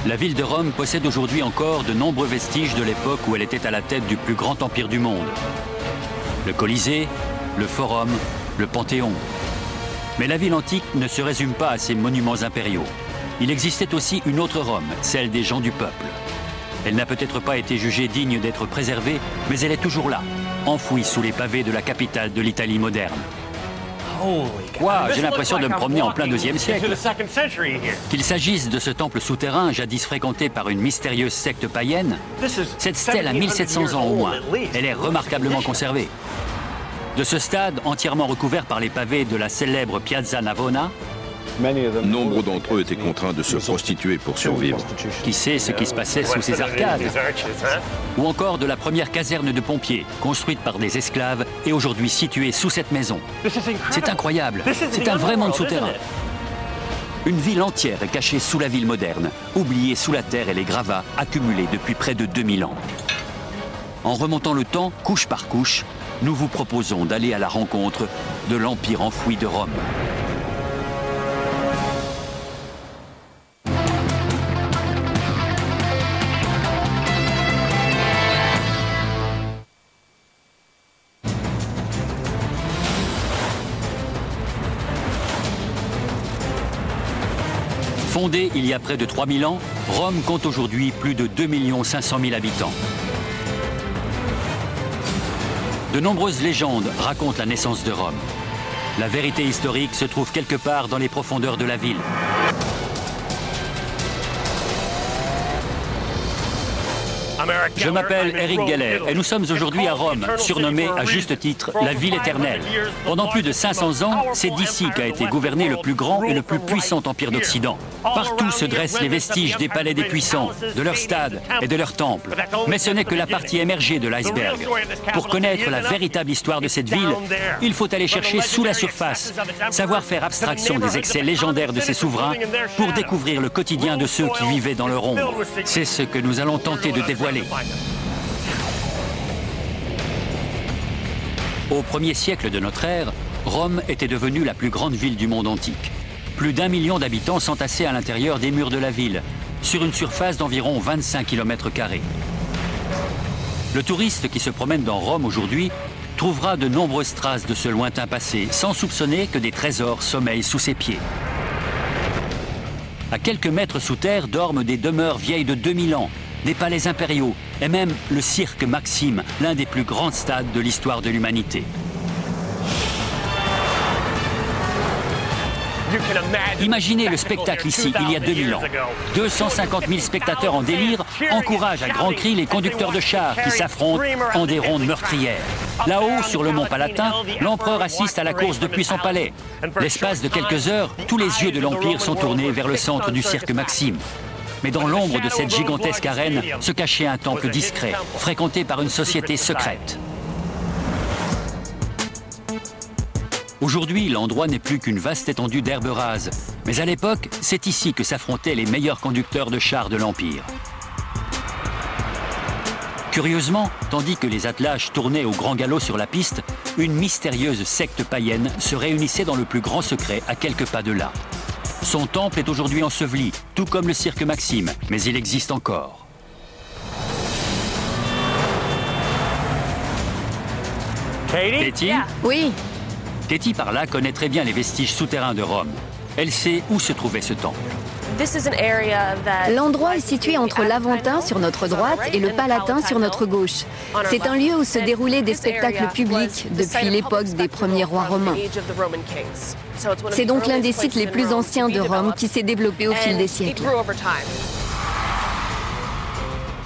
La ville de Rome possède aujourd'hui encore de nombreux vestiges de l'époque où elle était à la tête du plus grand empire du monde. Le Colisée, le Forum, le Panthéon. Mais la ville antique ne se résume pas à ses monuments impériaux. Il existait aussi une autre Rome, celle des gens du peuple. Elle n'a peut-être pas été jugée digne d'être préservée, mais elle est toujours là, enfouie sous les pavés de la capitale de l'Italie moderne. Wow, j'ai l'impression de me promener en plein IIe siècle. Qu'il s'agisse de ce temple souterrain, jadis fréquenté par une mystérieuse secte païenne, cette stèle a 1700 ans au moins. Elle est remarquablement conservée. De ce stade, entièrement recouvert par les pavés de la célèbre Piazza Navona, nombre d'entre eux étaient contraints de se prostituer pour survivre. Qui sait ce qui se passait sous ces arcades? Ou encore de la première caserne de pompiers, construite par des esclaves et aujourd'hui située sous cette maison. C'est incroyable, c'est un vrai monde souterrain. Une ville entière est cachée sous la ville moderne, oubliée sous la terre et les gravats accumulés depuis près de 2000 ans. En remontant le temps, couche par couche, nous vous proposons d'aller à la rencontre de l'Empire enfoui de Rome. Fondée il y a près de 3000 ans, Rome compte aujourd'hui plus de 2 500 000 habitants. De nombreuses légendes racontent la naissance de Rome. La vérité historique se trouve quelque part dans les profondeurs de la ville. Je m'appelle Eric Geller et nous sommes aujourd'hui à Rome, surnommée à juste titre la ville éternelle. Pendant plus de 500 ans, c'est d'ici qu'a été gouverné le plus grand et le plus puissant empire d'Occident. Partout se dressent les vestiges des palais des puissants, de leurs stades et de leurs temples. Mais ce n'est que la partie émergée de l'iceberg. Pour connaître la véritable histoire de cette ville, il faut aller chercher sous la surface, savoir faire abstraction des excès légendaires de ses souverains pour découvrir le quotidien de ceux qui vivaient dans leur ombre. C'est ce que nous allons tenter de dévoiler. Au 1er siècle de notre ère, Rome était devenue la plus grande ville du monde antique. Plus d'1 million d'habitants s'entassaient à l'intérieur des murs de la ville, sur une surface d'environ 25 km². Le touriste qui se promène dans Rome aujourd'hui trouvera de nombreuses traces de ce lointain passé, sans soupçonner que des trésors sommeillent sous ses pieds. À quelques mètres sous terre dorment des demeures vieilles de 2000 ans, des palais impériaux et même le cirque Maxime, l'un des plus grands stades de l'histoire de l'humanité. Imaginez le spectacle ici, il y a 2000 ans. 250 000 spectateurs en délire encouragent à grands cris les conducteurs de chars qui s'affrontent en des rondes meurtrières. Là-haut, sur le mont Palatin, l'empereur assiste à la course depuis son palais. L'espace de quelques heures, tous les yeux de l'Empire sont tournés vers le centre du cirque Maxime. Mais dans l'ombre de cette gigantesque arène se cachait un temple discret, fréquenté par une société secrète. Aujourd'hui, l'endroit n'est plus qu'une vaste étendue d'herbe rase. Mais à l'époque, c'est ici que s'affrontaient les meilleurs conducteurs de chars de l'Empire. Curieusement, tandis que les attelages tournaient au grand galop sur la piste, une mystérieuse secte païenne se réunissait dans le plus grand secret à quelques pas de là. Son temple est aujourd'hui enseveli, tout comme le cirque Maxime, mais il existe encore. Katie? Oui. Katie, par là, connaît très bien les vestiges souterrains de Rome. Elle sait où se trouvait ce temple. L'endroit est situé entre l'Aventin sur notre droite et le Palatin sur notre gauche. C'est un lieu où se déroulaient des spectacles publics depuis l'époque des premiers rois romains. C'est donc l'un des sites les plus anciens de Rome qui s'est développé au fil des siècles.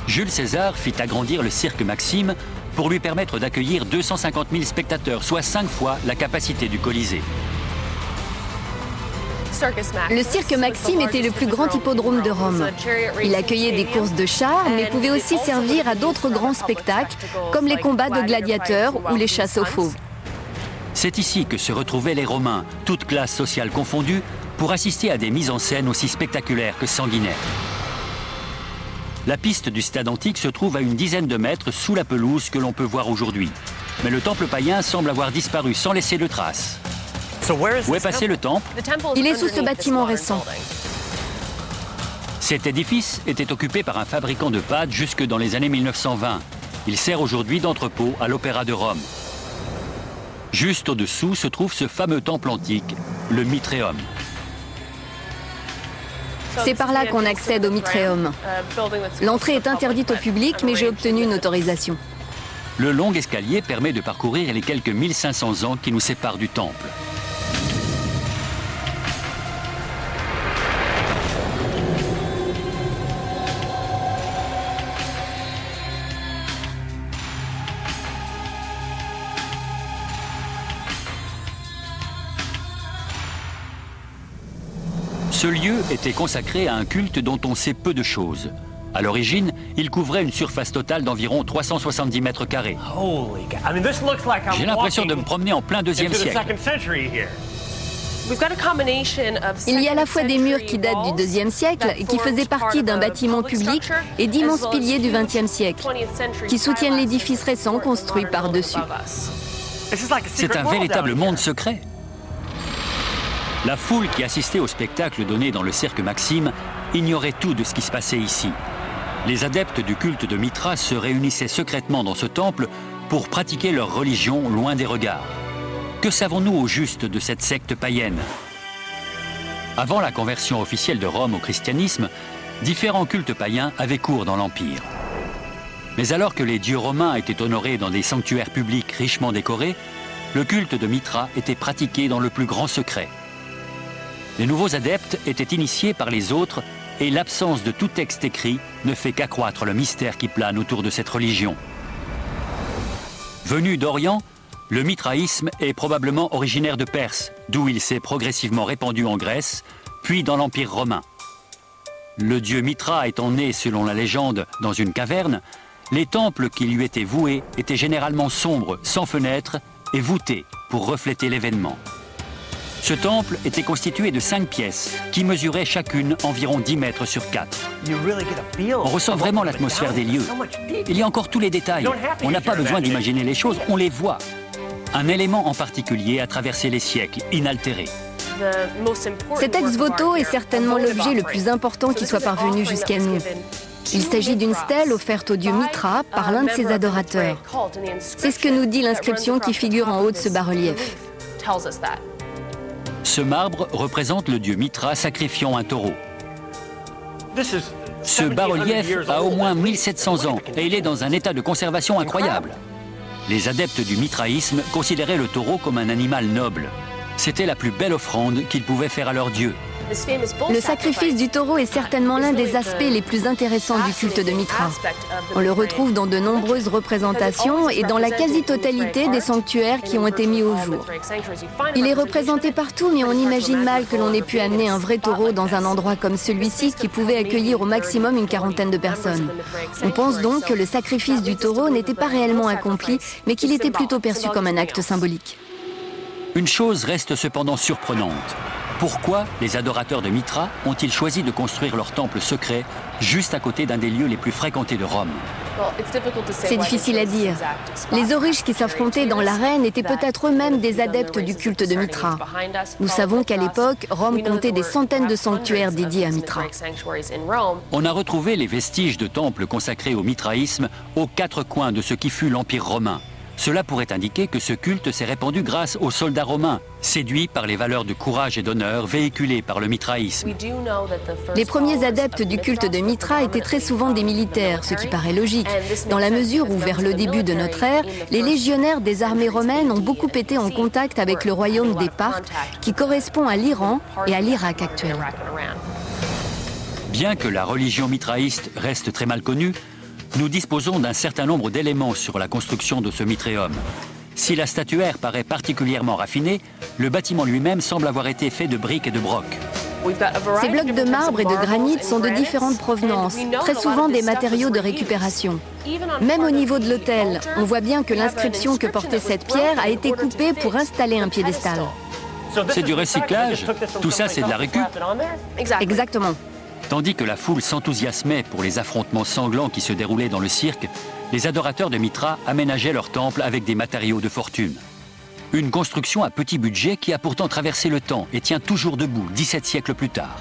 Jules César fit agrandir le cirque Maxime pour lui permettre d'accueillir 250 000 spectateurs, soit 5 fois la capacité du Colisée. Le cirque Maxime était le plus grand hippodrome de Rome. Il accueillait des courses de chars, mais pouvait aussi servir à d'autres grands spectacles, comme les combats de gladiateurs ou les chasses aux fauves. C'est ici que se retrouvaient les Romains, toutes classes sociales confondues, pour assister à des mises en scène aussi spectaculaires que sanguinaires. La piste du stade antique se trouve à une dizaine de mètres sous la pelouse que l'on peut voir aujourd'hui. Mais le temple païen semble avoir disparu sans laisser de traces. Où est passé le temple? Il est sous ce bâtiment récent. Cet édifice était occupé par un fabricant de pâtes jusque dans les années 1920. Il sert aujourd'hui d'entrepôt à l'Opéra de Rome. Juste au-dessous se trouve ce fameux temple antique, le Mitréum. C'est par là qu'on accède au Mitréum. L'entrée est interdite au public, mais j'ai obtenu une autorisation. Le long escalier permet de parcourir les quelques 1500 ans qui nous séparent du temple. Ce lieu était consacré à un culte dont on sait peu de choses. À l'origine, il couvrait une surface totale d'environ 370 mètres carrés. J'ai l'impression de me promener en plein 2e siècle. Il y a à la fois des murs qui datent du 2e siècle et qui faisaient partie d'un bâtiment public et d'immenses piliers du 20e siècle qui soutiennent l'édifice récent construit par-dessus. C'est un véritable monde secret. La foule qui assistait au spectacle donné dans le cirque Maxime ignorait tout de ce qui se passait ici. Les adeptes du culte de Mithra se réunissaient secrètement dans ce temple pour pratiquer leur religion loin des regards. Que savons-nous au juste de cette secte païenne? Avant la conversion officielle de Rome au christianisme, différents cultes païens avaient cours dans l'Empire. Mais alors que les dieux romains étaient honorés dans des sanctuaires publics richement décorés, le culte de Mithra était pratiqué dans le plus grand secret. Les nouveaux adeptes étaient initiés par les autres et l'absence de tout texte écrit ne fait qu'accroître le mystère qui plane autour de cette religion. Venu d'Orient, le mithraïsme est probablement originaire de Perse, d'où il s'est progressivement répandu en Grèce, puis dans l'Empire romain. Le dieu Mithra étant né, selon la légende, dans une caverne, les temples qui lui étaient voués étaient généralement sombres, sans fenêtres et voûtés pour refléter l'événement. Ce temple était constitué de 5 pièces qui mesuraient chacune environ 10 mètres sur 4. On ressent vraiment l'atmosphère des lieux. Il y a encore tous les détails. On n'a pas besoin d'imaginer les choses, on les voit. Un élément en particulier a traversé les siècles, inaltéré. Cet ex-voto est certainement l'objet le plus important qui soit parvenu jusqu'à nous. Il s'agit d'une stèle offerte au dieu Mithra par l'un de ses adorateurs. C'est ce que nous dit l'inscription qui figure en haut de ce bas-relief. Ce marbre représente le dieu Mithra sacrifiant un taureau. Ce bas-relief a au moins 1700 ans et il est dans un état de conservation incroyable. Les adeptes du mithraïsme considéraient le taureau comme un animal noble. C'était la plus belle offrande qu'ils pouvaient faire à leur dieu. Le sacrifice du taureau est certainement l'un des aspects les plus intéressants du culte de Mithra. On le retrouve dans de nombreuses représentations et dans la quasi-totalité des sanctuaires qui ont été mis au jour. Il est représenté partout, mais on imagine mal que l'on ait pu amener un vrai taureau dans un endroit comme celui-ci qui pouvait accueillir au maximum une quarantaine de personnes. On pense donc que le sacrifice du taureau n'était pas réellement accompli, mais qu'il était plutôt perçu comme un acte symbolique. Une chose reste cependant surprenante. Pourquoi les adorateurs de Mithra ont-ils choisi de construire leur temple secret juste à côté d'un des lieux les plus fréquentés de Rome? C'est difficile à dire. Les Auriges qui s'affrontaient dans l'arène étaient peut-être eux-mêmes des adeptes du culte de Mithra. Nous savons qu'à l'époque, Rome comptait des centaines de sanctuaires dédiés à Mithra. On a retrouvé les vestiges de temples consacrés au mithraïsme aux 4 coins de ce qui fut l'Empire romain. Cela pourrait indiquer que ce culte s'est répandu grâce aux soldats romains, séduits par les valeurs de courage et d'honneur véhiculées par le mithraïsme. Les premiers adeptes du culte de Mithra étaient très souvent des militaires, ce qui paraît logique, dans la mesure où, vers le début de notre ère, les légionnaires des armées romaines ont beaucoup été en contact avec le royaume des Parthes, qui correspond à l'Iran et à l'Irak actuel. Bien que la religion mithraïste reste très mal connue, nous disposons d'un certain nombre d'éléments sur la construction de ce Mitréum. Si la statuaire paraît particulièrement raffinée, le bâtiment lui-même semble avoir été fait de briques et de broc. Ces blocs de marbre et de granit sont de différentes provenances, très souvent des matériaux de récupération. Même au niveau de l'autel, on voit bien que l'inscription que portait cette pierre a été coupée pour installer un piédestal. C'est du recyclage? Tout ça, c'est de la récup? Exactement. Tandis que la foule s'enthousiasmait pour les affrontements sanglants qui se déroulaient dans le cirque, les adorateurs de Mithra aménageaient leur temple avec des matériaux de fortune. Une construction à petit budget qui a pourtant traversé le temps et tient toujours debout 17 siècles plus tard.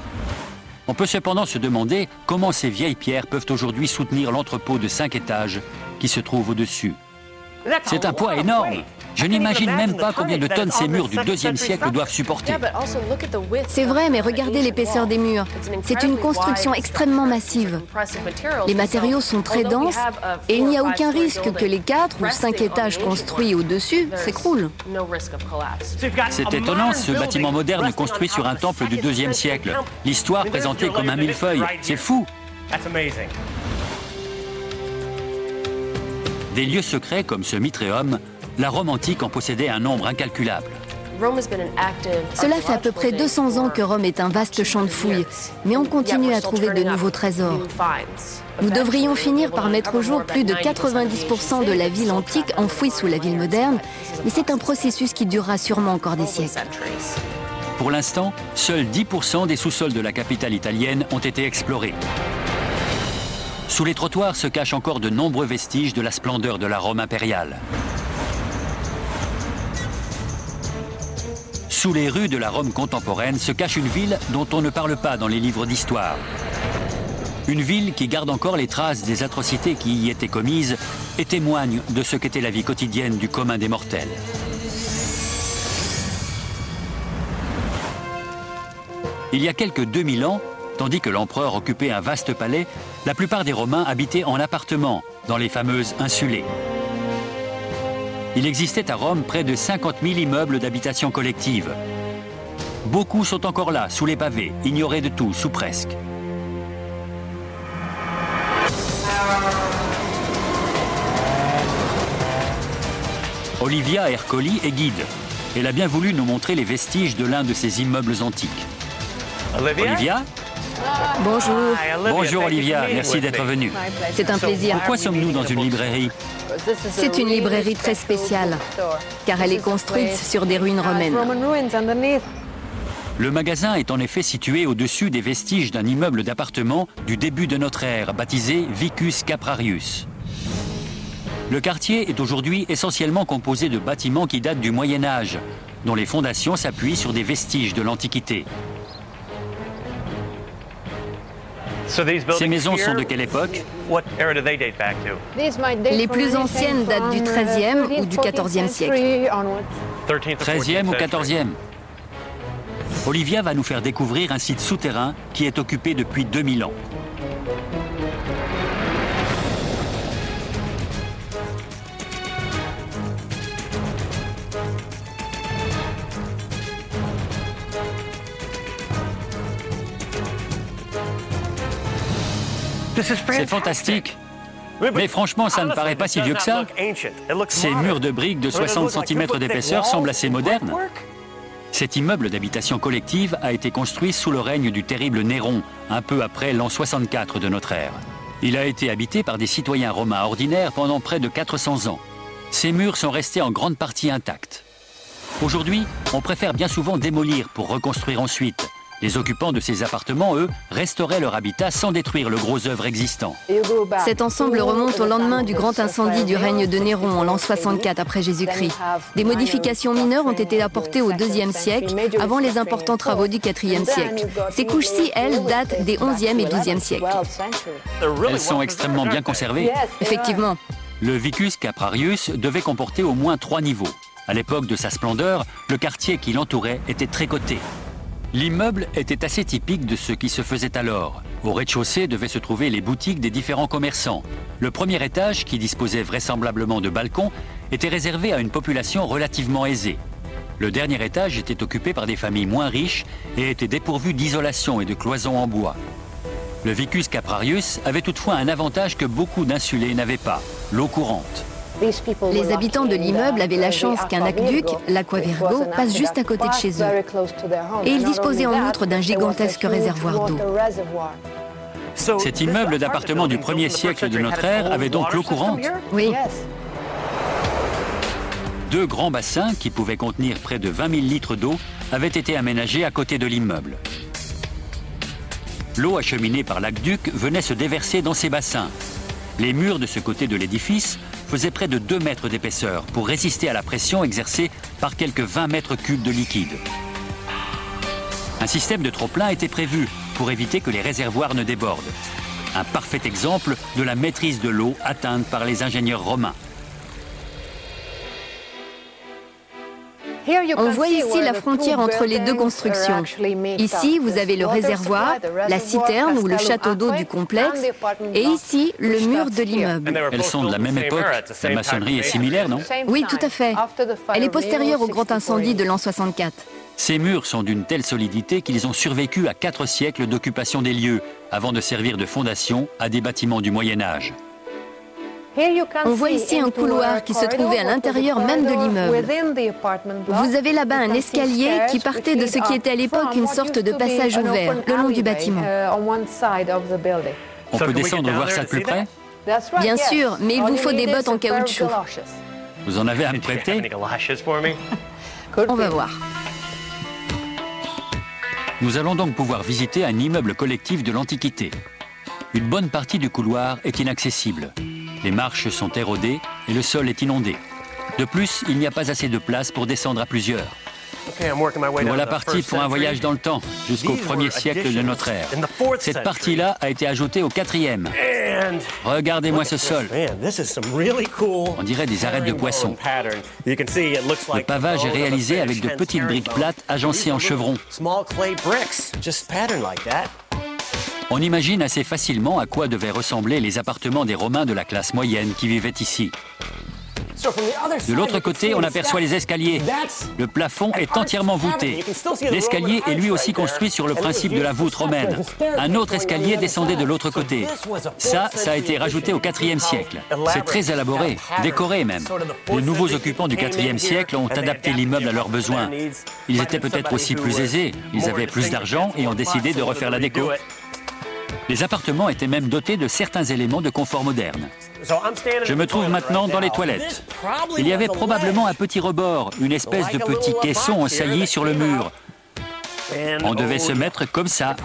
On peut cependant se demander comment ces vieilles pierres peuvent aujourd'hui soutenir l'entrepôt de 5 étages qui se trouve au-dessus. C'est un poids énorme. Je n'imagine même pas combien de tonnes ces murs du IIe siècle doivent supporter. C'est vrai, mais regardez l'épaisseur des murs. C'est une construction extrêmement massive. Les matériaux sont très denses et il n'y a aucun risque que les 4 ou 5 étages construits au-dessus s'écroulent. C'est étonnant, ce bâtiment moderne construit sur un temple du IIe siècle. L'histoire présentée comme un millefeuille, c'est fou. Des lieux secrets comme ce Mitréum, la Rome antique en possédait un nombre incalculable. Cela fait à peu près 200 ans que Rome est un vaste champ de fouilles, mais on continue à trouver de nouveaux trésors. Nous devrions finir par mettre au jour plus de 90% de la ville antique enfouie sous la ville moderne, mais c'est un processus qui durera sûrement encore des siècles. Pour l'instant, seuls 10% des sous-sols de la capitale italienne ont été explorés. Sous les trottoirs se cachent encore de nombreux vestiges de la splendeur de la Rome impériale. Sous les rues de la Rome contemporaine se cache une ville dont on ne parle pas dans les livres d'histoire. Une ville qui garde encore les traces des atrocités qui y étaient commises et témoigne de ce qu'était la vie quotidienne du commun des mortels. Il y a quelques 2000 ans, tandis que l'empereur occupait un vaste palais, la plupart des Romains habitaient en appartements, dans les fameuses insulées. Il existait à Rome près de 50 000 immeubles d'habitation collective. Beaucoup sont encore là, sous les pavés, ignorés de tous, ou presque. Olivia Ercoli est guide. Elle a bien voulu nous montrer les vestiges de l'un de ces immeubles antiques. Olivia ? Bonjour. Bonjour Olivia, merci d'être venue. C'est un plaisir. Pourquoi sommes-nous dans une librairie ? C'est une librairie très spéciale, car elle est construite sur des ruines romaines. Le magasin est en effet situé au-dessus des vestiges d'un immeuble d'appartements du début de notre ère, baptisé Vicus Caprarius. Le quartier est aujourd'hui essentiellement composé de bâtiments qui datent du Moyen Âge, dont les fondations s'appuient sur des vestiges de l'Antiquité. Ces maisons sont de quelle époque ? Les plus anciennes datent du XIIIe ou du XIVe siècle. 13e ou 14e ? Olivia va nous faire découvrir un site souterrain qui est occupé depuis 2000 ans. C'est fantastique. Mais franchement, ça ne paraît pas si vieux que ça. Ces murs de briques de 60 cm d'épaisseur semblent assez modernes. Cet immeuble d'habitation collective a été construit sous le règne du terrible Néron, un peu après l'an 64 de notre ère. Il a été habité par des citoyens romains ordinaires pendant près de 400 ans. Ces murs sont restés en grande partie intacts. Aujourd'hui, on préfère bien souvent démolir pour reconstruire ensuite. Les occupants de ces appartements, eux, restauraient leur habitat sans détruire le gros œuvre existant. Cet ensemble remonte au lendemain du grand incendie du règne de Néron en l'an 64 après Jésus-Christ. Des modifications mineures ont été apportées au IIe siècle, avant les importants travaux du IVe siècle. Ces couches-ci, elles, datent des XIe et XIIe siècles. Elles sont extrêmement bien conservées. Effectivement. Le Vicus Caprarius devait comporter au moins 3 niveaux. À l'époque de sa splendeur, le quartier qui l'entourait était très coté. L'immeuble était assez typique de ce qui se faisait alors. Au rez-de-chaussée devaient se trouver les boutiques des différents commerçants. Le premier étage, qui disposait vraisemblablement de balcons, était réservé à une population relativement aisée. Le dernier étage était occupé par des familles moins riches et était dépourvu d'isolation et de cloisons en bois. Le Vicus Caprarius avait toutefois un avantage que beaucoup d'insulés n'avaient pas, l'eau courante. Les habitants de l'immeuble avaient la chance qu'un aqueduc, l'Aquavergo, passe juste à côté de chez eux. Et ils disposaient en outre d'un gigantesque réservoir d'eau. Cet immeuble d'appartements du 1er siècle de notre ère avait donc l'eau courante ? Oui. 2 grands bassins, qui pouvaient contenir près de 20 000 litres d'eau, avaient été aménagés à côté de l'immeuble. L'eau acheminée par l'aqueduc venait se déverser dans ces bassins. Les murs de ce côté de l'édifice faisaient près de 2 mètres d'épaisseur pour résister à la pression exercée par quelques 20 mètres cubes de liquide. Un système de trop-plein était prévu pour éviter que les réservoirs ne débordent. Un parfait exemple de la maîtrise de l'eau atteinte par les ingénieurs romains. On voit ici la frontière entre les deux constructions. Ici, vous avez le réservoir, la citerne ou le château d'eau du complexe, et ici, le mur de l'immeuble. Elles sont de la même époque. La maçonnerie est similaire, non? Oui, tout à fait. Elle est postérieure au grand incendie de l'an 64. Ces murs sont d'une telle solidité qu'ils ont survécu à 4 siècles d'occupation des lieux, avant de servir de fondation à des bâtiments du Moyen-Âge. On voit ici un couloir qui se trouvait à l'intérieur même de l'immeuble. Vous avez là-bas un escalier qui partait de ce qui était à l'époque une sorte de passage ouvert le long du bâtiment. On peut descendre voir ça de plus près? Bien sûr, mais il vous faut des bottes en caoutchouc. Vous en avez à me prêter? On va voir. Nous allons donc pouvoir visiter un immeuble collectif de l'Antiquité. Une bonne partie du couloir est inaccessible. Les marches sont érodées et le sol est inondé. De plus, il n'y a pas assez de place pour descendre à plusieurs. Voilà parti pour un voyage dans le temps, jusqu'au 1er siècle de notre ère. Cette partie-là a été ajoutée au 4e. Regardez-moi ce sol. On dirait des arêtes de poisson. Le pavage est réalisé avec de petites briques plates agencées en chevron. On imagine assez facilement à quoi devaient ressembler les appartements des Romains de la classe moyenne qui vivaient ici. De l'autre côté, on aperçoit les escaliers. Le plafond est entièrement voûté. L'escalier est lui aussi construit sur le principe de la voûte romaine. Un autre escalier descendait de l'autre côté. Ça a été rajouté au 4e siècle. C'est très élaboré, décoré même. Les nouveaux occupants du 4e siècle ont adapté l'immeuble à leurs besoins. Ils étaient peut-être aussi plus aisés, ils avaient plus d'argent et ont décidé de refaire la déco. Les appartements étaient même dotés de certains éléments de confort moderne. Je me trouve maintenant dans les toilettes. Il y avait probablement un petit rebord, une espèce de petit caisson ensaillé sur le mur. On devait se mettre comme ça.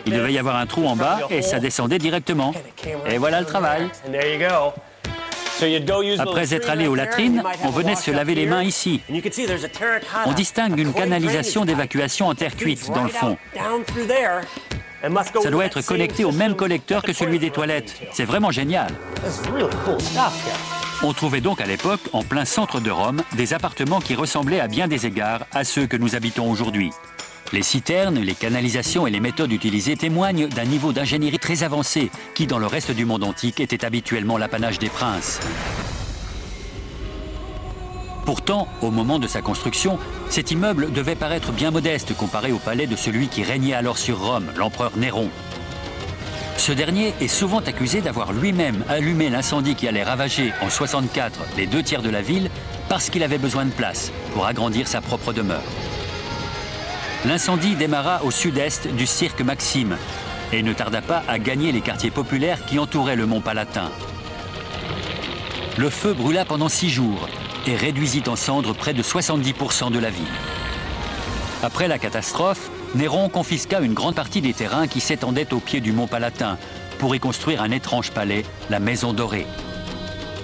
Il devait y avoir un trou en bas et ça descendait directement. Et voilà le travail. Après être allé aux latrines, on venait se laver les mains ici. On distingue une canalisation d'évacuation en terre cuite dans le fond. Ça doit être connecté au même collecteur que celui des toilettes. C'est vraiment génial. On trouvait donc à l'époque, en plein centre de Rome, des appartements qui ressemblaient à bien des égards à ceux que nous habitons aujourd'hui. Les citernes, les canalisations et les méthodes utilisées témoignent d'un niveau d'ingénierie très avancé qui, dans le reste du monde antique, était habituellement l'apanage des princes. Pourtant, au moment de sa construction, cet immeuble devait paraître bien modeste comparé au palais de celui qui régnait alors sur Rome, l'empereur Néron. Ce dernier est souvent accusé d'avoir lui-même allumé l'incendie qui allait ravager en 64 les 2 tiers de la ville parce qu'il avait besoin de place pour agrandir sa propre demeure. L'incendie démarra au sud-est du cirque Maxime et ne tarda pas à gagner les quartiers populaires qui entouraient le mont Palatin. Le feu brûla pendant 6 jours et réduisit en cendres près de 70% de la ville. Après la catastrophe, Néron confisqua une grande partie des terrains qui s'étendaient au pied du mont Palatin pour y construire un étrange palais, la Maison Dorée.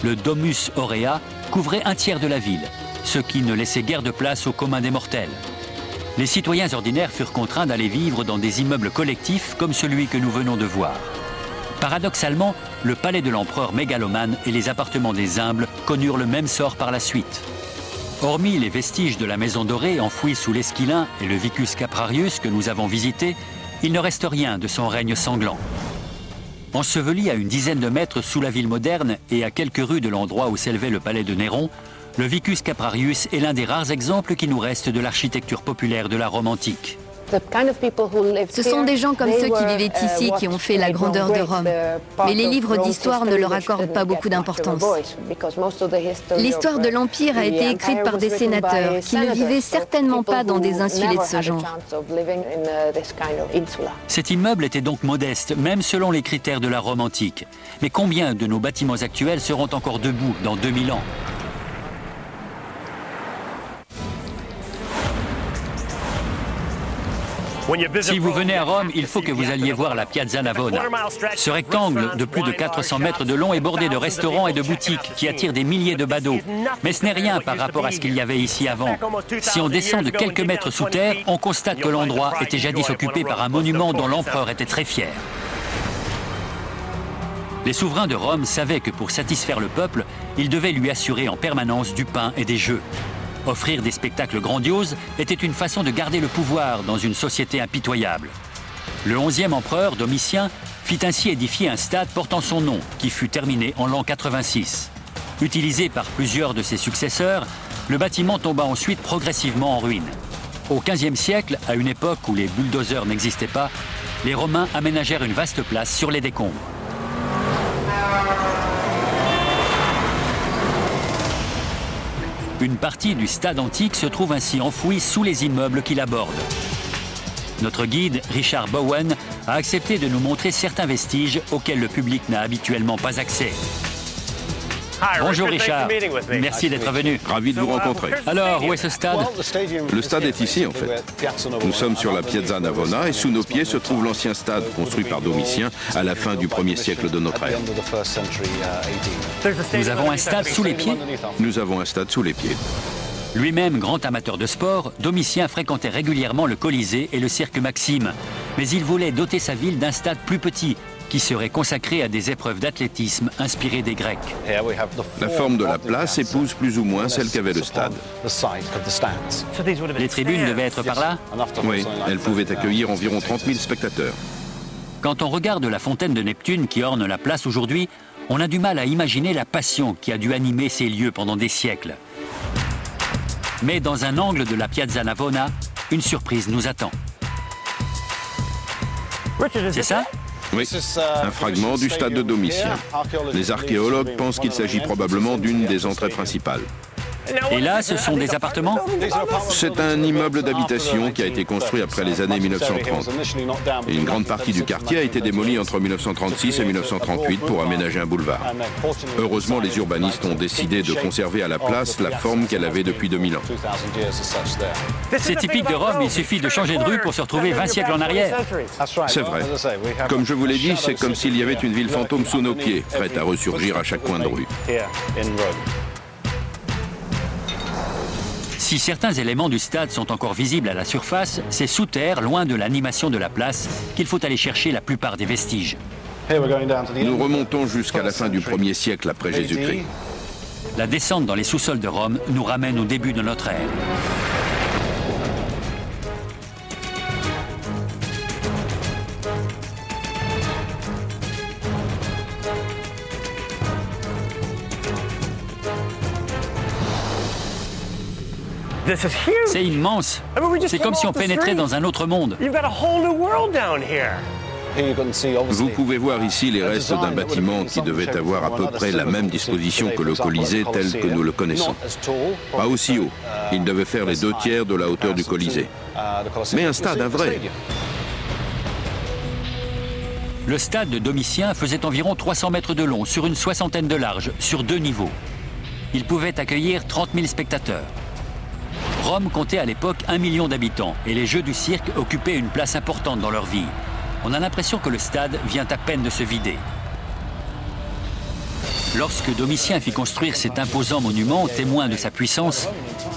Le Domus Aurea couvrait 1 tiers de la ville, ce qui ne laissait guère de place au commun des mortels. Les citoyens ordinaires furent contraints d'aller vivre dans des immeubles collectifs comme celui que nous venons de voir. Paradoxalement, le palais de l'empereur mégalomane et les appartements des humbles connurent le même sort par la suite. Hormis les vestiges de la Maison Dorée enfouis sous l'Esquilin et le Vicus Caprarius que nous avons visité, il ne reste rien de son règne sanglant. Enseveli à une dizaine de mètres sous la ville moderne et à quelques rues de l'endroit où s'élevait le palais de Néron, le Vicus Caprarius est l'un des rares exemples qui nous restent de l'architecture populaire de la Rome antique. Ce sont des gens comme ceux qui vivaient ici qui ont fait la grandeur de Rome. Mais les livres d'histoire ne leur accordent pas beaucoup d'importance. L'histoire de l'Empire a été écrite par des sénateurs qui ne vivaient certainement pas dans des insulés de ce genre. Cet immeuble était donc modeste, même selon les critères de la Rome antique. Mais combien de nos bâtiments actuels seront encore debout dans 2000 ans ? Si vous venez à Rome, il faut que vous alliez voir la Piazza Navona. Ce rectangle de plus de 400 mètres de long est bordé de restaurants et de boutiques qui attirent des milliers de badauds. Mais ce n'est rien par rapport à ce qu'il y avait ici avant. Si on descend de quelques mètres sous terre, on constate que l'endroit était jadis occupé par un monument dont l'empereur était très fier. Les souverains de Rome savaient que pour satisfaire le peuple, ils devaient lui assurer en permanence du pain et des jeux. Offrir des spectacles grandioses était une façon de garder le pouvoir dans une société impitoyable. Le 11e empereur, Domitien, fit ainsi édifier un stade portant son nom, qui fut terminé en l'an 86. Utilisé par plusieurs de ses successeurs, le bâtiment tomba ensuite progressivement en ruine. Au XVe siècle, à une époque où les bulldozers n'existaient pas, les Romains aménagèrent une vaste place sur les décombres. Une partie du stade antique se trouve ainsi enfouie sous les immeubles qui l'abordent. Notre guide, Richard Bowen, a accepté de nous montrer certains vestiges auxquels le public n'a habituellement pas accès. Bonjour Richard, merci d'être venu. Ravi de vous rencontrer. Alors, où est ce stade? Le stade est ici, en fait. Nous sommes sur la Piazza Navona et sous nos pieds se trouve l'ancien stade construit par Domitien à la fin du 1er siècle de notre ère. Nous avons un stade sous les pieds? Nous avons un stade sous les pieds. Lui-même grand amateur de sport, Domitien fréquentait régulièrement le Colisée et le Cirque Maxime. Mais il voulait doter sa ville d'un stade plus petit, qui serait consacré à des épreuves d'athlétisme inspirées des Grecs. La forme de la place épouse plus ou moins celle qu'avait le stade. Les tribunes devaient être par là? Oui, elles pouvaient accueillir environ 30 000 spectateurs. Quand on regarde la fontaine de Neptune qui orne la place aujourd'hui, on a du mal à imaginer la passion qui a dû animer ces lieux pendant des siècles. Mais dans un angle de la Piazza Navona, une surprise nous attend. C'est ça? Oui, un fragment du stade de Domitien. Les archéologues pensent qu'il s'agit probablement d'une des entrées principales. Et là, ce sont des appartements? C'est un immeuble d'habitation qui a été construit après les années 1930. Et une grande partie du quartier a été démolie entre 1936 et 1938 pour aménager un boulevard. Heureusement, les urbanistes ont décidé de conserver à la place la forme qu'elle avait depuis 2000 ans. C'est typique de Rome, il suffit de changer de rue pour se retrouver 20 siècles en arrière. C'est vrai. Comme je vous l'ai dit, c'est comme s'il y avait une ville fantôme sous nos pieds, prête à ressurgir à chaque coin de rue. Si certains éléments du stade sont encore visibles à la surface, c'est sous terre, loin de l'animation de la place, qu'il faut aller chercher la plupart des vestiges. Nous remontons jusqu'à la fin du 1er siècle après Jésus-Christ. La descente dans les sous-sols de Rome nous ramène au début de notre ère. C'est immense. C'est comme si on pénétrait dans un autre monde. Vous pouvez voir ici les restes d'un bâtiment qui devait avoir à peu près la même disposition que le Colisée tel que nous le connaissons. Pas aussi haut. Il devait faire les 2/3 de la hauteur du Colisée. Mais un stade, un vrai. Le stade de Domitien faisait environ 300 mètres de long, sur une soixantaine de large, sur 2 niveaux. Il pouvait accueillir 30 000 spectateurs. Rome comptait à l'époque 1 million d'habitants et les jeux du cirque occupaient une place importante dans leur vie. On a l'impression que le stade vient à peine de se vider. Lorsque Domitien fit construire cet imposant monument, témoin de sa puissance,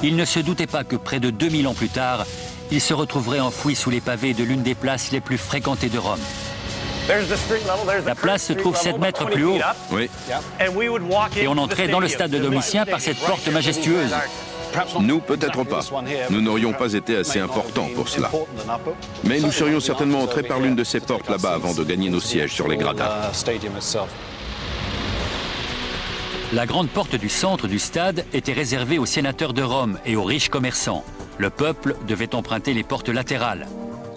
il ne se doutait pas que près de 2000 ans plus tard, il se retrouverait enfoui sous les pavés de l'une des places les plus fréquentées de Rome. La place se trouve 7 mètres plus haut. Oui. Et on entrait dans le stade de Domitien par cette porte majestueuse. Nous, peut-être pas. Nous n'aurions pas été assez importants pour cela. Mais nous serions certainement entrés par l'une de ces portes là-bas avant de gagner nos sièges sur les gradins. La grande porte du centre du stade était réservée aux sénateurs de Rome et aux riches commerçants. Le peuple devait emprunter les portes latérales.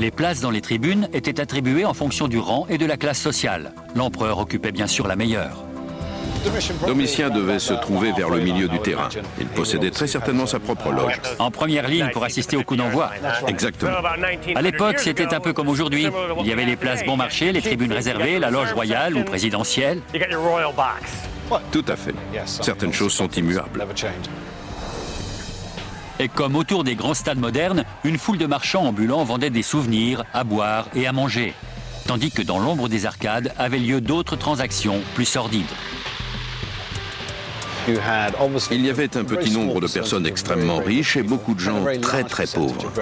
Les places dans les tribunes étaient attribuées en fonction du rang et de la classe sociale. L'empereur occupait bien sûr la meilleure. Domitien devait se trouver vers le milieu du terrain. Il possédait très certainement sa propre loge. En première ligne pour assister au coup d'envoi. Exactement. À l'époque, c'était un peu comme aujourd'hui. Il y avait les places bon marché, les tribunes réservées, la loge royale ou présidentielle. Tout à fait. Certaines choses sont immuables. Et comme autour des grands stades modernes, une foule de marchands ambulants vendait des souvenirs, à boire et à manger. Tandis que dans l'ombre des arcades avaient lieu d'autres transactions plus sordides. Il y avait un petit nombre de personnes extrêmement riches et beaucoup de gens très très pauvres.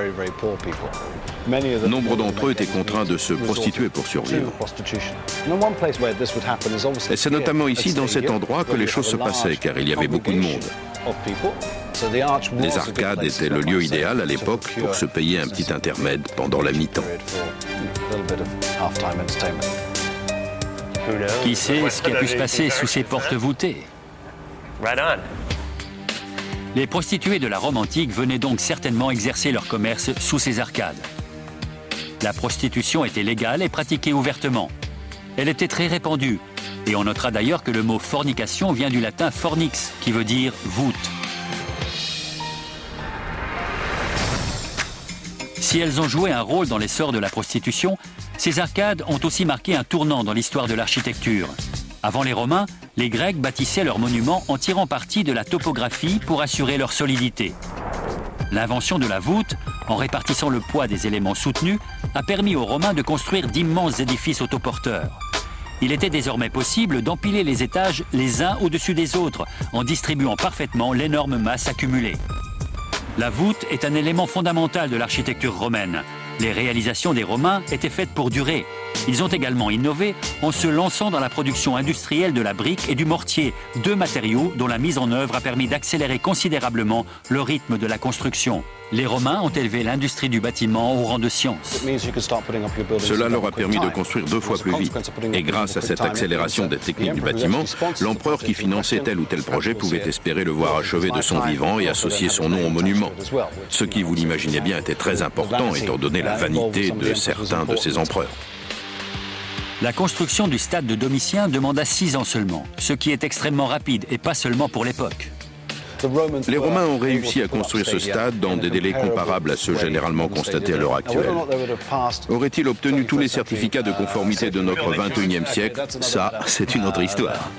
Nombre d'entre eux étaient contraints de se prostituer pour survivre. Et c'est notamment ici, dans cet endroit, que les choses se passaient, car il y avait beaucoup de monde. Les arcades étaient le lieu idéal à l'époque pour se payer un petit intermède pendant la mi-temps. Qui sait ce qui a pu se passer sous ces portes voûtées? Les prostituées de la Rome antique venaient donc certainement exercer leur commerce sous ces arcades. La prostitution était légale et pratiquée ouvertement. Elle était très répandue, et on notera d'ailleurs que le mot fornication vient du latin fornix, qui veut dire voûte. Si elles ont joué un rôle dans l'essor de la prostitution, ces arcades ont aussi marqué un tournant dans l'histoire de l'architecture. Avant les Romains, les Grecs bâtissaient leurs monuments en tirant parti de la topographie pour assurer leur solidité. L'invention de la voûte, en répartissant le poids des éléments soutenus, a permis aux Romains de construire d'immenses édifices autoporteurs. Il était désormais possible d'empiler les étages les uns au-dessus des autres, en distribuant parfaitement l'énorme masse accumulée. La voûte est un élément fondamental de l'architecture romaine. Les réalisations des Romains étaient faites pour durer. Ils ont également innové en se lançant dans la production industrielle de la brique et du mortier, deux matériaux dont la mise en œuvre a permis d'accélérer considérablement le rythme de la construction. Les Romains ont élevé l'industrie du bâtiment au rang de science. Cela leur a permis de construire 2 fois plus vite. Et grâce à cette accélération des techniques du bâtiment, l'empereur qui finançait tel ou tel projet pouvait espérer le voir achevé de son vivant et associer son nom au monument. Ce qui, vous l'imaginez bien, était très important étant donné la vanité de certains de ces empereurs. La construction du stade de Domitien demanda 6 ans seulement, ce qui est extrêmement rapide et pas seulement pour l'époque. Les Romains ont réussi à construire ce stade dans des délais comparables à ceux généralement constatés à l'heure actuelle. Auraient-ils obtenu tous les certificats de conformité de notre 21e siècle? Ça, c'est une autre histoire.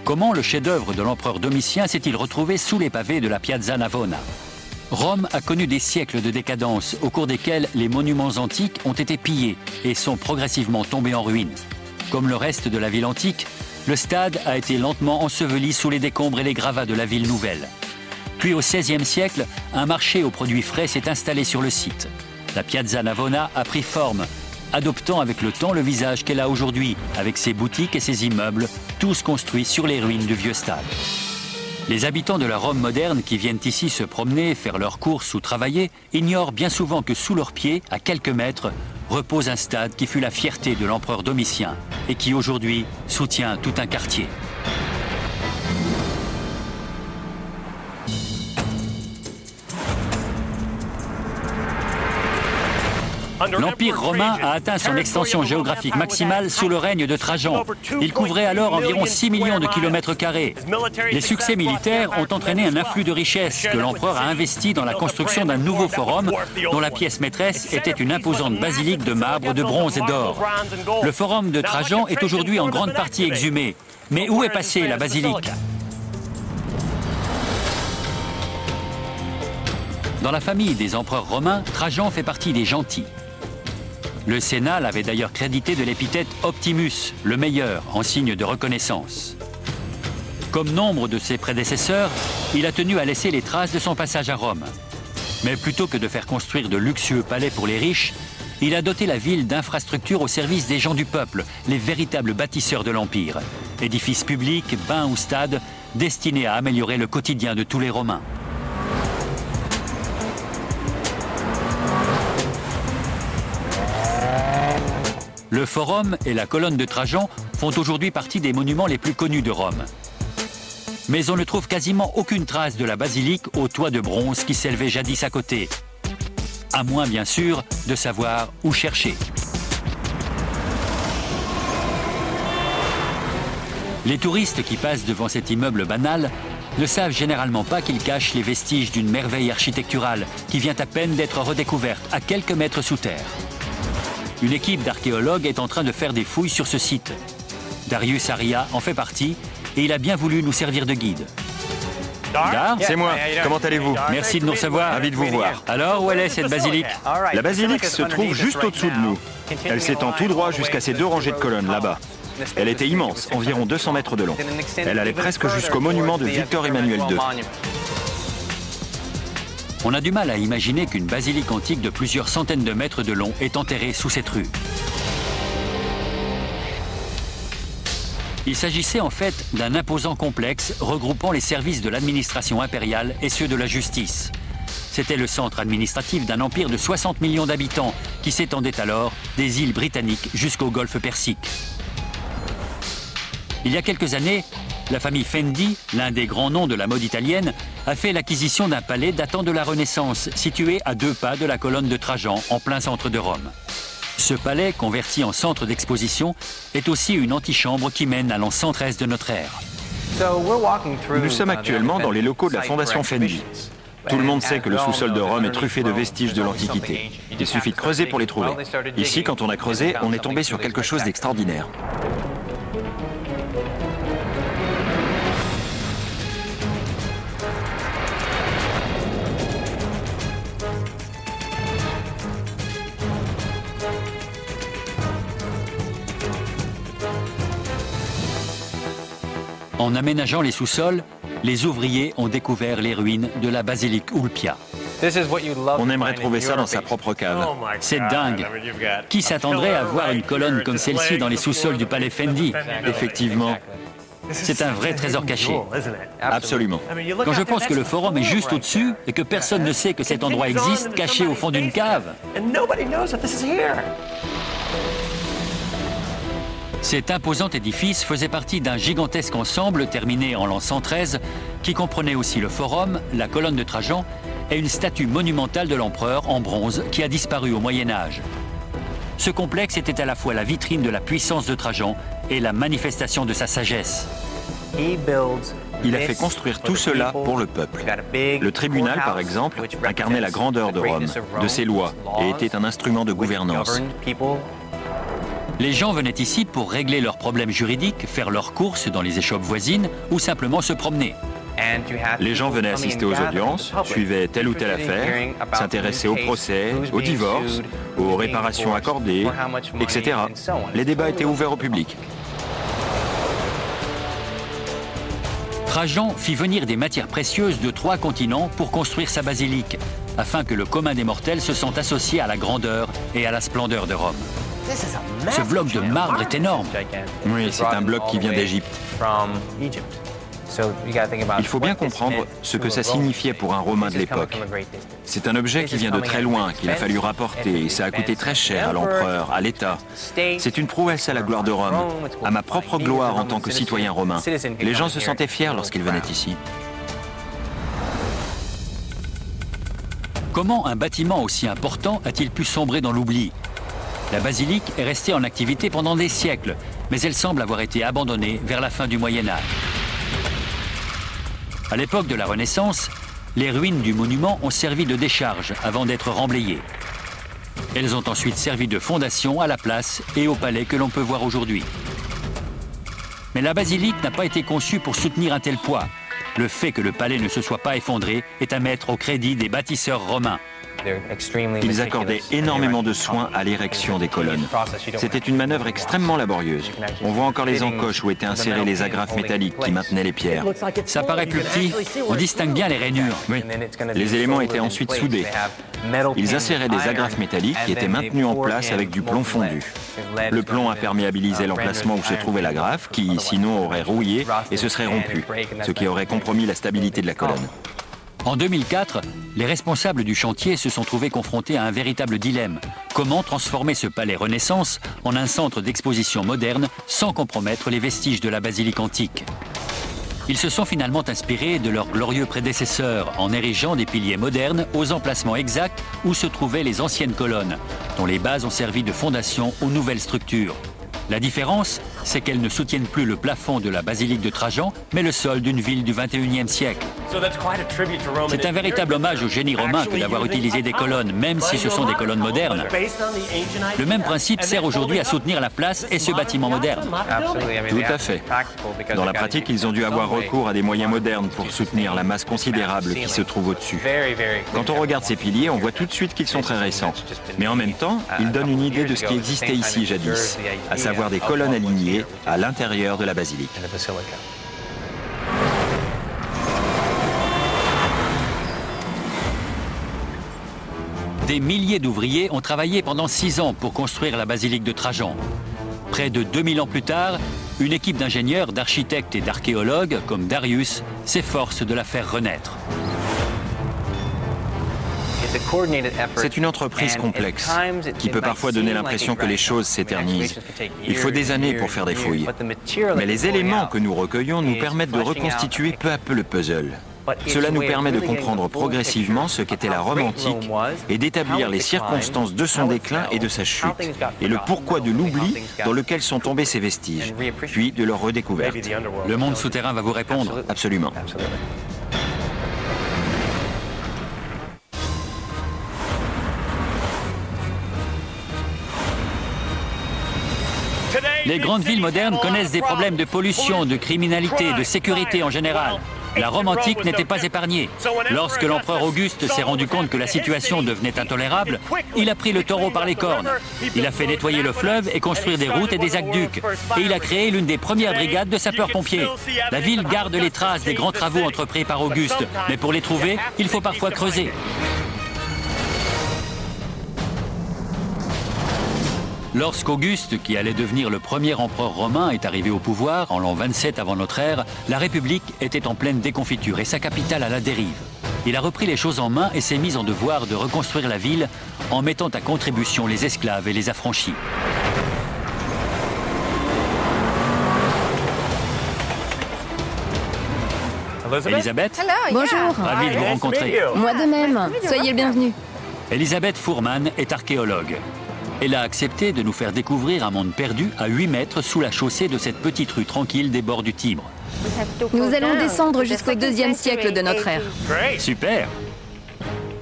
Comment le chef-d'œuvre de l'empereur Domitien s'est-il retrouvé sous les pavés de la Piazza Navona? Rome a connu des siècles de décadence au cours desquels les monuments antiques ont été pillés et sont progressivement tombés en ruine. Comme le reste de la ville antique, le stade a été lentement enseveli sous les décombres et les gravats de la ville nouvelle. Puis au XVIe siècle, un marché aux produits frais s'est installé sur le site. La Piazza Navona a pris forme, adoptant avec le temps le visage qu'elle a aujourd'hui, avec ses boutiques et ses immeubles, tous construits sur les ruines du vieux stade. Les habitants de la Rome moderne qui viennent ici se promener, faire leurs courses ou travailler, ignorent bien souvent que sous leurs pieds, à quelques mètres, repose un stade qui fut la fierté de l'empereur Domitien et qui aujourd'hui soutient tout un quartier. L'Empire romain a atteint son extension géographique maximale sous le règne de Trajan. Il couvrait alors environ 6 millions de kilomètres carrés. Les succès militaires ont entraîné un afflux de richesses que l'empereur a investi dans la construction d'un nouveau forum dont la pièce maîtresse était une imposante basilique de marbre, de bronze et d'or. Le forum de Trajan est aujourd'hui en grande partie exhumé. Mais où est passée la basilique ? Dans la famille des empereurs romains, Trajan fait partie des gentils. Le Sénat l'avait d'ailleurs crédité de l'épithète Optimus, le meilleur, en signe de reconnaissance. Comme nombre de ses prédécesseurs, il a tenu à laisser les traces de son passage à Rome. Mais plutôt que de faire construire de luxueux palais pour les riches, il a doté la ville d'infrastructures au service des gens du peuple, les véritables bâtisseurs de l'Empire. Édifices publics, bains ou stades, destinés à améliorer le quotidien de tous les Romains. Le Forum et la colonne de Trajan font aujourd'hui partie des monuments les plus connus de Rome. Mais on ne trouve quasiment aucune trace de la basilique au toit de bronze qui s'élevait jadis à côté. À moins, bien sûr, de savoir où chercher. Les touristes qui passent devant cet immeuble banal ne savent généralement pas qu'il cache les vestiges d'une merveille architecturale qui vient à peine d'être redécouverte à quelques mètres sous terre. Une équipe d'archéologues est en train de faire des fouilles sur ce site. Darius Aria en fait partie et il a bien voulu nous servir de guide. Dar? C'est moi. Comment allez-vous? Merci de nous recevoir. Ravi de vous voir. Alors, où elle est cette basilique? La basilique se trouve juste au-dessous de nous. Elle s'étend tout droit jusqu'à ces 2 rangées de colonnes là-bas. Elle était immense, environ 200 mètres de long. Elle allait presque jusqu'au monument de Victor Emmanuel II. On a du mal à imaginer qu'une basilique antique de plusieurs centaines de mètres de long est enterrée sous cette rue. Il s'agissait en fait d'un imposant complexe regroupant les services de l'administration impériale et ceux de la justice. C'était le centre administratif d'un empire de 60 millions d'habitants qui s'étendait alors des îles britanniques jusqu'au golfe Persique. Il y a quelques années, la famille Fendi, l'un des grands noms de la mode italienne, a fait l'acquisition d'un palais datant de la Renaissance, situé à 2 pas de la colonne de Trajan, en plein centre de Rome. Ce palais, converti en centre d'exposition, est aussi une antichambre qui mène à l'an 113 de notre ère. Nous sommes actuellement dans les locaux de la Fondation Fendi. Tout le monde sait que le sous-sol de Rome est truffé de vestiges de l'Antiquité. Il suffit de creuser pour les trouver. Ici, quand on a creusé, on est tombé sur quelque chose d'extraordinaire. En aménageant les sous-sols, les ouvriers ont découvert les ruines de la basilique Ulpia. On aimerait trouver ça dans sa propre cave. C'est dingue. Qui s'attendrait à voir une colonne comme celle-ci dans les sous-sols du palais Fendi? Effectivement. C'est un vrai trésor caché. Absolument. Quand je pense que le forum est juste au-dessus et que personne ne sait que cet endroit existe, caché au fond d'une cave. Cet imposant édifice faisait partie d'un gigantesque ensemble terminé en l'an 113 qui comprenait aussi le forum, la colonne de Trajan et une statue monumentale de l'empereur en bronze qui a disparu au Moyen-Âge. Ce complexe était à la fois la vitrine de la puissance de Trajan et la manifestation de sa sagesse. Il a fait construire tout cela pour le peuple. Le tribunal, par exemple, incarnait la grandeur de Rome, de ses lois, et était un instrument de gouvernance. Les gens venaient ici pour régler leurs problèmes juridiques, faire leurs courses dans les échoppes voisines ou simplement se promener. Les gens venaient assister aux audiences, suivaient telle ou telle affaire, s'intéressaient au procès, au divorce, aux réparations accordées, etc. Les débats étaient ouverts au public. Trajan fit venir des matières précieuses de 3 continents pour construire sa basilique, afin que le commun des mortels se sente associé à la grandeur et à la splendeur de Rome. Ce bloc de marbre est énorme. Oui, c'est un bloc qui vient d'Égypte. Il faut bien comprendre ce que ça signifiait pour un Romain de l'époque. C'est un objet qui vient de très loin, qu'il a fallu rapporter, et ça a coûté très cher à l'empereur, à l'État. C'est une prouesse à la gloire de Rome, à ma propre gloire en tant que citoyen romain. Les gens se sentaient fiers lorsqu'ils venaient ici. Comment un bâtiment aussi important a-t-il pu sombrer dans l'oubli? La basilique est restée en activité pendant des siècles, mais elle semble avoir été abandonnée vers la fin du Moyen-Âge. À l'époque de la Renaissance, les ruines du monument ont servi de décharge avant d'être remblayées. Elles ont ensuite servi de fondation à la place et au palais que l'on peut voir aujourd'hui. Mais la basilique n'a pas été conçue pour soutenir un tel poids. Le fait que le palais ne se soit pas effondré est à mettre au crédit des bâtisseurs romains. Ils accordaient énormément de soins à l'érection des colonnes. C'était une manœuvre extrêmement laborieuse. On voit encore les encoches où étaient insérées les agrafes métalliques qui maintenaient les pierres. Ça paraît plus petit, on distingue bien les rainures. Oui, les éléments étaient ensuite soudés. Ils inséraient des agrafes métalliques qui étaient maintenues en place avec du plomb fondu. Le plomb imperméabilisait l'emplacement où se trouvait l'agrafe, qui sinon aurait rouillé et se serait rompu, ce qui aurait compromis la stabilité de la colonne. En 2004, les responsables du chantier se sont trouvés confrontés à un véritable dilemme. Comment transformer ce palais Renaissance en un centre d'exposition moderne sans compromettre les vestiges de la basilique antique? Ils se sont finalement inspirés de leurs glorieux prédécesseurs en érigeant des piliers modernes aux emplacements exacts où se trouvaient les anciennes colonnes, dont les bases ont servi de fondation aux nouvelles structures. La différence, c'est qu'elles ne soutiennent plus le plafond de la basilique de Trajan, mais le sol d'une ville du XXIe siècle. C'est un véritable hommage au génie romain que d'avoir utilisé des colonnes, même si ce sont des colonnes modernes. Le même principe sert aujourd'hui à soutenir la place et ce bâtiment moderne. Tout à fait. Dans la pratique, ils ont dû avoir recours à des moyens modernes pour soutenir la masse considérable qui se trouve au-dessus. Quand on regarde ces piliers, on voit tout de suite qu'ils sont très récents. Mais en même temps, ils donnent une idée de ce qui existait ici jadis, à savoir des colonnes alignées à l'intérieur de la basilique. Des milliers d'ouvriers ont travaillé pendant 6 ans pour construire la basilique de Trajan. Près de 2000 ans plus tard, une équipe d'ingénieurs, d'architectes et d'archéologues, comme Darius, s'efforce de la faire renaître. C'est une entreprise complexe, qui peut parfois donner l'impression que les choses s'éternisent. Il faut des années pour faire des fouilles. Mais les éléments que nous recueillons nous permettent de reconstituer peu à peu le puzzle. Cela nous permet de comprendre progressivement ce qu'était la Rome antique et d'établir les circonstances de son déclin et de sa chute, et le pourquoi de l'oubli dans lequel sont tombés ces vestiges, puis de leur redécouverte. Le monde souterrain va vous répondre. Absolument. Les grandes villes modernes connaissent des problèmes de pollution, de criminalité, de sécurité en général. La Rome antique n'était pas épargnée. Lorsque l'empereur Auguste s'est rendu compte que la situation devenait intolérable, il a pris le taureau par les cornes. Il a fait nettoyer le fleuve et construire des routes et des aqueducs. Et il a créé l'une des premières brigades de sapeurs-pompiers. La ville garde les traces des grands travaux entrepris par Auguste, mais pour les trouver, il faut parfois creuser. Lorsqu'Auguste, qui allait devenir le premier empereur romain, est arrivé au pouvoir, en l'an 27 avant notre ère, la République était en pleine déconfiture et sa capitale à la dérive. Il a repris les choses en main et s'est mis en devoir de reconstruire la ville en mettant à contribution les esclaves et les affranchis. Elisabeth, Bonjour. ravi de vous rencontrer. Moi de même. Soyez le bienvenu. Elisabeth Fuhrmann est archéologue. Elle a accepté de nous faire découvrir un monde perdu à 8 mètres sous la chaussée de cette petite rue tranquille des bords du Tibre. Nous allons descendre jusqu'au IIe siècle de notre ère. Super!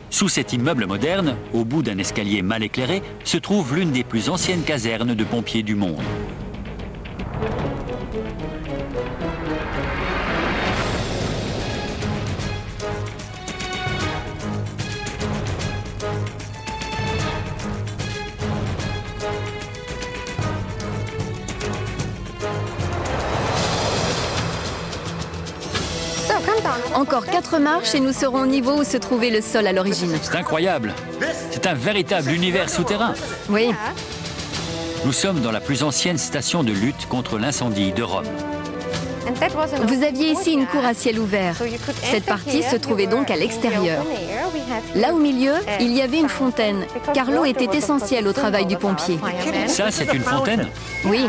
Sous cet immeuble moderne, au bout d'un escalier mal éclairé, se trouve l'une des plus anciennes casernes de pompiers du monde. Encore 4 marches et nous serons au niveau où se trouvait le sol à l'origine. C'est incroyable! C'est un véritable univers souterrain. Oui. Nous sommes dans la plus ancienne station de lutte contre l'incendie de Rome. Vous aviez ici une cour à ciel ouvert. Cette partie se trouvait donc à l'extérieur. Là au milieu, il y avait une fontaine, car l'eau était essentielle au travail du pompier. Ça, c'est une fontaine? Oui.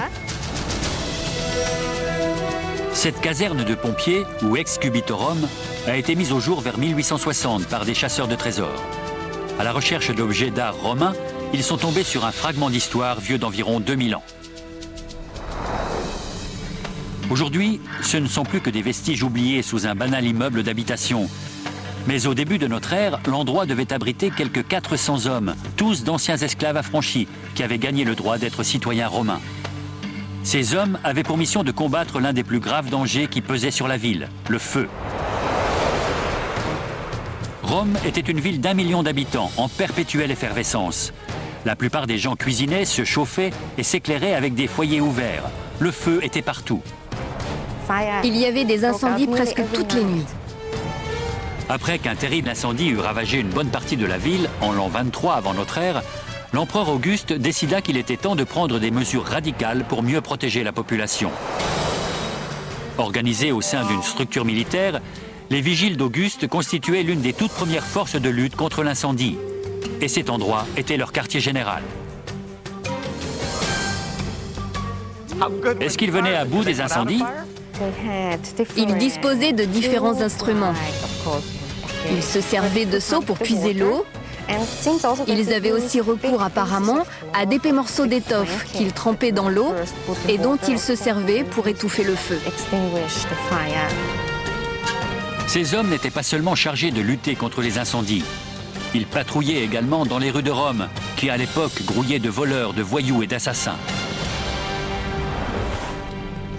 Cette caserne de pompiers, ou excubitorum, a été mise au jour vers 1860 par des chasseurs de trésors. À la recherche d'objets d'art romains, ils sont tombés sur un fragment d'histoire vieux d'environ 2000 ans. Aujourd'hui, ce ne sont plus que des vestiges oubliés sous un banal immeuble d'habitation. Mais au début de notre ère, l'endroit devait abriter quelques 400 hommes, tous d'anciens esclaves affranchis, qui avaient gagné le droit d'être citoyens romains. Ces hommes avaient pour mission de combattre l'un des plus graves dangers qui pesaient sur la ville, le feu. Rome était une ville d'1 million d'habitants, en perpétuelle effervescence. La plupart des gens cuisinaient, se chauffaient et s'éclairaient avec des foyers ouverts. Le feu était partout. Il y avait des incendies presque toutes les nuits. Après qu'un terrible incendie eut ravagé une bonne partie de la ville, en l'an 23 avant notre ère, l'empereur Auguste décida qu'il était temps de prendre des mesures radicales pour mieux protéger la population. Organisés au sein d'une structure militaire, les vigiles d'Auguste constituaient l'une des toutes premières forces de lutte contre l'incendie. Et cet endroit était leur quartier général. Est-ce qu'ils venaient à bout des incendies? Ils disposaient de différents instruments. Ils se servaient de seaux pour puiser l'eau, Ils avaient aussi recours apparemment à d'épais morceaux d'étoffe qu'ils trempaient dans l'eau et dont ils se servaient pour étouffer le feu. Ces hommes n'étaient pas seulement chargés de lutter contre les incendies. Ils patrouillaient également dans les rues de Rome, qui à l'époque grouillaient de voleurs, de voyous et d'assassins.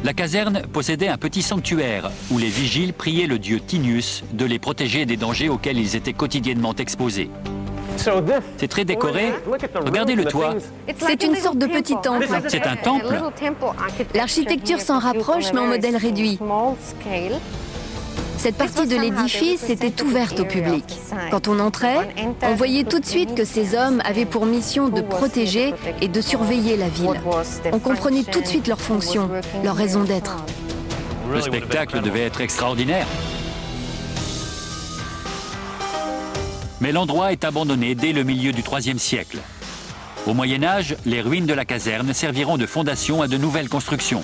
La caserne possédait un petit sanctuaire où les vigiles priaient le dieu Tinius de les protéger des dangers auxquels ils étaient quotidiennement exposés. C'est très décoré. Regardez le toit. C'est une sorte de petit temple. C'est un temple. L'architecture s'en rapproche, mais en modèle réduit. Cette partie de l'édifice était ouverte au public. Quand on entrait, on voyait tout de suite que ces hommes avaient pour mission de protéger et de surveiller la ville. On comprenait tout de suite leur fonction, leur raison d'être. Le spectacle devait être extraordinaire. Mais l'endroit est abandonné dès le milieu du IIIe siècle. Au Moyen-Âge, les ruines de la caserne serviront de fondation à de nouvelles constructions.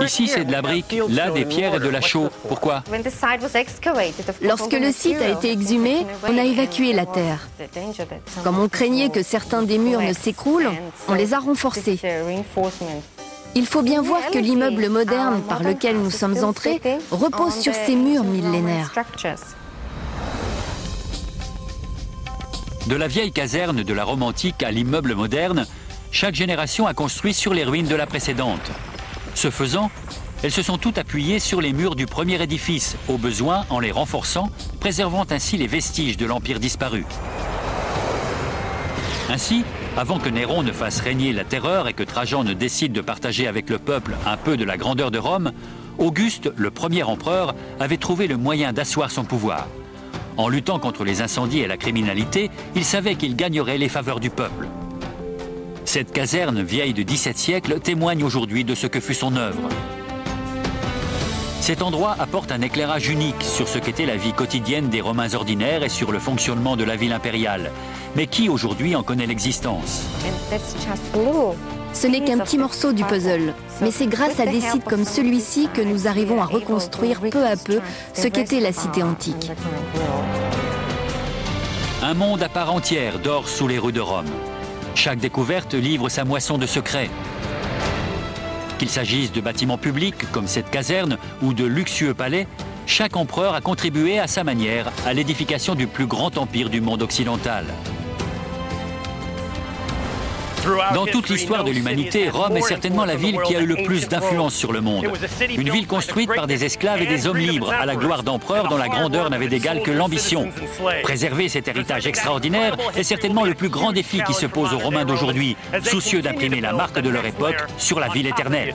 Ici, c'est de la brique, là, des pierres et de la chaux. Pourquoi? Lorsque le site a été exhumé, on a évacué la terre. Comme on craignait que certains des murs ne s'écroulent, on les a renforcés. Il faut bien voir que l'immeuble moderne par lequel nous sommes entrés repose sur ces murs millénaires. De la vieille caserne de la Rome antique à l'immeuble moderne, chaque génération a construit sur les ruines de la précédente. Ce faisant, elles se sont toutes appuyées sur les murs du premier édifice, au besoin en les renforçant, préservant ainsi les vestiges de l'Empire disparu. Ainsi, avant que Néron ne fasse régner la terreur et que Trajan ne décide de partager avec le peuple un peu de la grandeur de Rome, Auguste, le premier empereur, avait trouvé le moyen d'asseoir son pouvoir. En luttant contre les incendies et la criminalité, il savait qu'il gagnerait les faveurs du peuple. Cette caserne vieille de 17 siècles témoigne aujourd'hui de ce que fut son œuvre. Cet endroit apporte un éclairage unique sur ce qu'était la vie quotidienne des Romains ordinaires et sur le fonctionnement de la ville impériale. Mais qui aujourd'hui en connaît l'existence? Ce n'est qu'un petit morceau du puzzle, mais c'est grâce à des sites comme celui-ci que nous arrivons à reconstruire peu à peu ce qu'était la cité antique. Un monde à part entière dort sous les rues de Rome. Chaque découverte livre sa moisson de secrets. Qu'il s'agisse de bâtiments publics comme cette caserne ou de luxueux palais, chaque empereur a contribué à sa manière à l'édification du plus grand empire du monde occidental. Dans toute l'histoire de l'humanité, Rome est certainement la ville qui a eu le plus d'influence sur le monde. Une ville construite par des esclaves et des hommes libres, à la gloire d'empereurs dont la grandeur n'avait d'égal que l'ambition. Préserver cet héritage extraordinaire est certainement le plus grand défi qui se pose aux Romains d'aujourd'hui, soucieux d'imprimer la marque de leur époque sur la ville éternelle.